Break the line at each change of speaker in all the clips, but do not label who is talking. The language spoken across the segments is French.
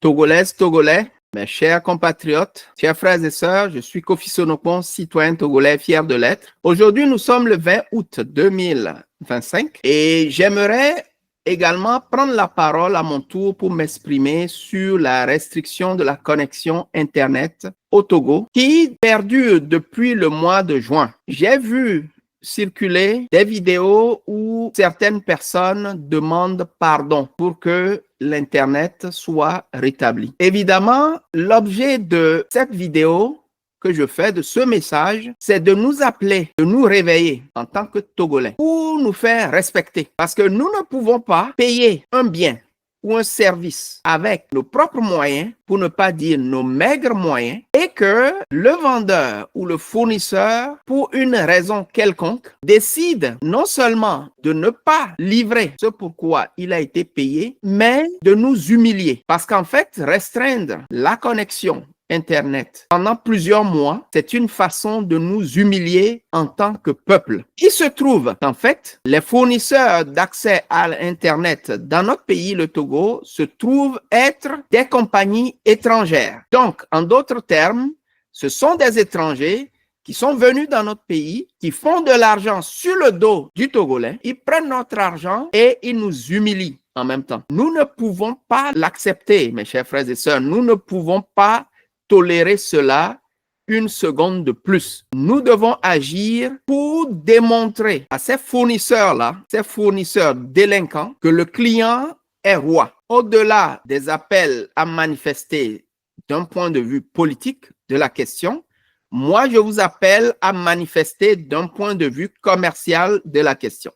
Togolaises, Togolais, mes chers compatriotes, chers frères et sœurs, je suis Kofi Sonopon, citoyen togolais fier de l'être. Aujourd'hui, nous sommes le 20 août 2025 et j'aimerais également prendre la parole à mon tour pour m'exprimer sur la restriction de la connexion Internet au Togo qui perdure depuis le mois de juin. J'ai vu circuler des vidéos où certaines personnes demandent pardon pour que l'Internet soit rétabli. Évidemment, l'objet de cette vidéo que je fais, de ce message, c'est de nous appeler, de nous réveiller en tant que Togolais pour nous faire respecter. Parce que nous ne pouvons pas payer un bien ou un service avec nos propres moyens, pour ne pas dire nos maigres moyens, et que le vendeur ou le fournisseur, pour une raison quelconque, décide non seulement de ne pas livrer ce pourquoi il a été payé, mais de nous humilier. Parce qu'en fait, restreindre la connexion Internet pendant plusieurs mois, c'est une façon de nous humilier en tant que peuple. Il se trouve qu'en fait, les fournisseurs d'accès à l'Internet dans notre pays, le Togo, se trouvent être des compagnies étrangères. Donc, en d'autres termes, ce sont des étrangers qui sont venus dans notre pays, qui font de l'argent sur le dos du Togolais. Ils prennent notre argent et ils nous humilient en même temps. Nous ne pouvons pas l'accepter, mes chers frères et sœurs. Nous ne pouvons pas tolérer cela une seconde de plus. Nous devons agir pour démontrer à ces fournisseurs-là, ces fournisseurs délinquants, que le client est roi. Au-delà des appels à manifester d'un point de vue politique de la question, moi, je vous appelle à manifester d'un point de vue commercial de la question.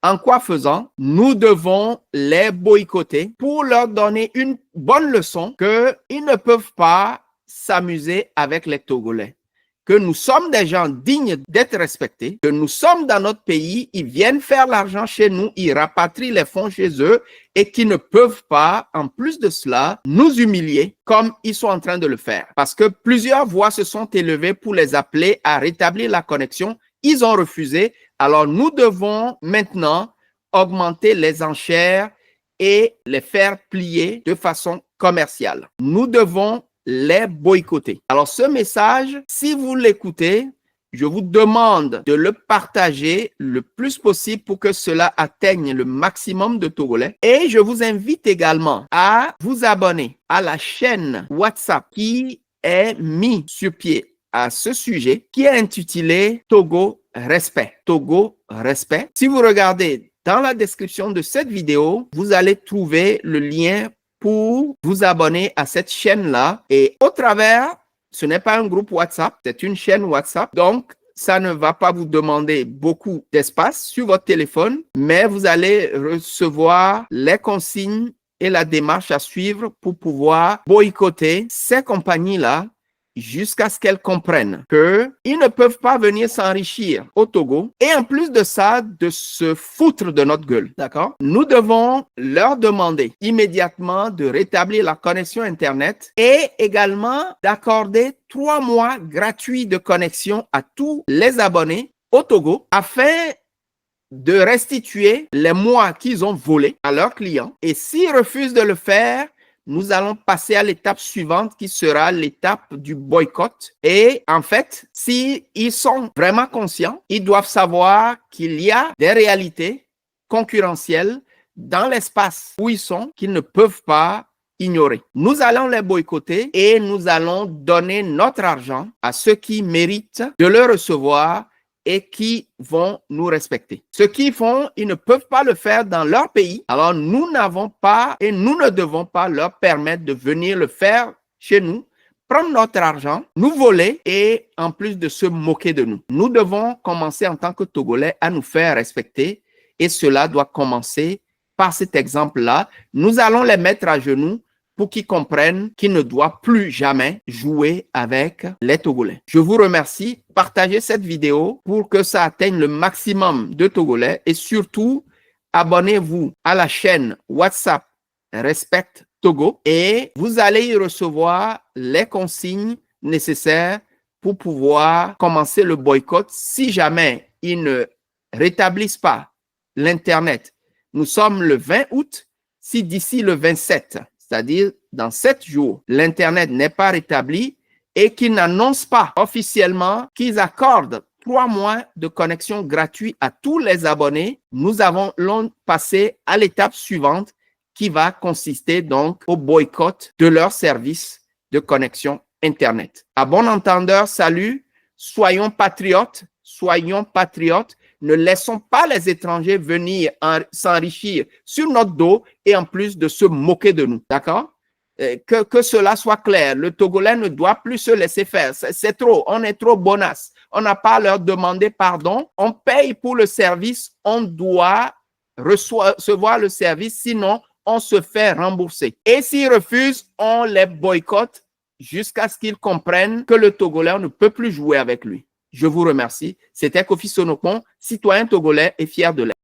En quoi faisant, nous devons les boycotter pour leur donner une bonne leçon qu'ils ne peuvent pas s'amuser avec les Togolais, que nous sommes des gens dignes d'être respectés, que nous sommes dans notre pays, ils viennent faire l'argent chez nous, ils rapatrient les fonds chez eux et qui ne peuvent pas, en plus de cela, nous humilier comme ils sont en train de le faire. Parce que plusieurs voix se sont élevées pour les appeler à rétablir la connexion. Ils ont refusé. Alors nous devons maintenant augmenter les enchères et les faire plier de façon commerciale. Nous devons les boycotter. Alors ce message, si vous l'écoutez, je vous demande de le partager le plus possible pour que cela atteigne le maximum de Togolais. Et je vous invite également à vous abonner à la chaîne WhatsApp qui est mise sur pied à ce sujet, qui est intitulée Togo Respect. Togo Respect. Si vous regardez dans la description de cette vidéo, vous allez trouver le lien pour vous abonner à cette chaîne-là. Et au travers, ce n'est pas un groupe WhatsApp, c'est une chaîne WhatsApp. Donc, ça ne va pas vous demander beaucoup d'espace sur votre téléphone, mais vous allez recevoir les consignes et la démarche à suivre pour pouvoir boycotter ces compagnies-là jusqu'à ce qu'elles comprennent qu'ils ne peuvent pas venir s'enrichir au Togo et en plus de ça, de se foutre de notre gueule, d'accord? Nous devons leur demander immédiatement de rétablir la connexion Internet et également d'accorder 3 mois gratuits de connexion à tous les abonnés au Togo afin de restituer les mois qu'ils ont volés à leurs clients. Et s'ils refusent de le faire, nous allons passer à l'étape suivante qui sera l'étape du boycott. Et en fait, s'ils sont vraiment conscients, ils doivent savoir qu'il y a des réalités concurrentielles dans l'espace où ils sont qu'ils ne peuvent pas ignorer. Nous allons les boycotter et nous allons donner notre argent à ceux qui méritent de le recevoir et qui vont nous respecter. Ce qu'ils font, ils ne peuvent pas le faire dans leur pays. Alors, nous n'avons pas et nous ne devons pas leur permettre de venir le faire chez nous, prendre notre argent, nous voler et en plus de se moquer de nous. Nous devons commencer en tant que Togolais à nous faire respecter et cela doit commencer par cet exemple-là. Nous allons les mettre à genoux pour qu'ils comprennent qu'ils ne doivent plus jamais jouer avec les Togolais. Je vous remercie. Partagez cette vidéo pour que ça atteigne le maximum de Togolais et surtout, abonnez-vous à la chaîne WhatsApp Respect Togo et vous allez y recevoir les consignes nécessaires pour pouvoir commencer le boycott si jamais ils ne rétablissent pas l'Internet. Nous sommes le 20 août. Si d'ici le 27, c'est-à-dire dans 7 jours, l'Internet n'est pas rétabli et qu'ils n'annoncent pas officiellement qu'ils accordent 3 mois de connexion gratuit à tous les abonnés, nous allons passer à l'étape suivante qui va consister donc au boycott de leur service de connexion Internet. À bon entendeur, salut, soyons patriotes, ne laissons pas les étrangers venir s'enrichir sur notre dos et en plus de se moquer de nous, d'accord? Que cela soit clair, le Togolais ne doit plus se laisser faire, c'est trop, on est trop bonasse, on n'a pas à leur demander pardon, on paye pour le service, on doit recevoir le service, sinon on se fait rembourser. Et s'ils refusent, on les boycotte jusqu'à ce qu'ils comprennent que le Togolais ne peut plus jouer avec lui. Je vous remercie. C'était Kofi Sonopon, citoyen togolais et fier de l'être.